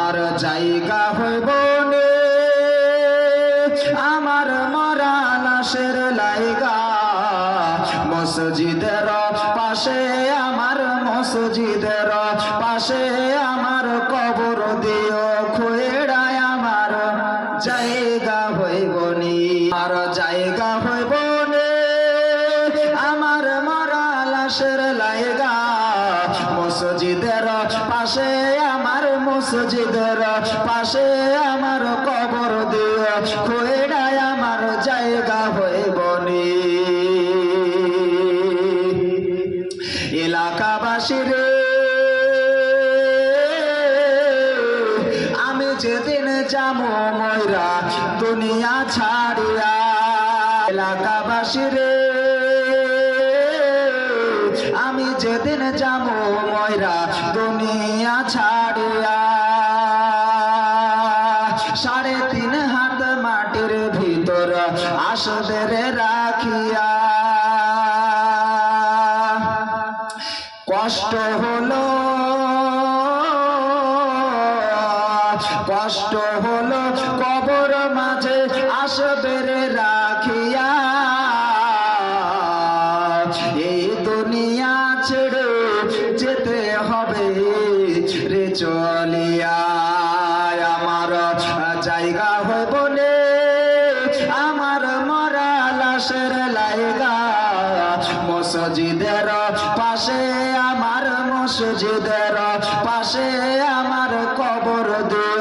আমার জায়গা হইব নে আমার মরা লাশের লাইগা মসজিদের পাশে আমার মসজিদের পাশে আমার কবর দিও খুঁড়ায় আমার জায়গা হইব নি আর জায়গা হইব নে আমার মরা লাশের লাইগা মসজিদের পাশে আমার মসজিদের পাশে আমার কবর দিও খুঁড়ায় আমার জায়গা হইব নি এলাকাবাসী রে আমি যেদিন যাবো ময়রা দুনিয়া ছাড়িয়া এলাকাবাসী রে আমি যেদিন যাবো ময়রা দুনিয়া ছাড়িয়া 3.5 হাত মাটির ভিতর আসদের রাখিয়া কষ্ট হলো কবর মাঝে আসবের রাখিয়া এই দুনিয়া ছেড়ে যেতে হবে রে চলিয়া আমার জায়গা হইব নে আমার মরা লাশের লাইগা মসজিদের পাশে আমার মসজিদের পাশে আমার কবর দে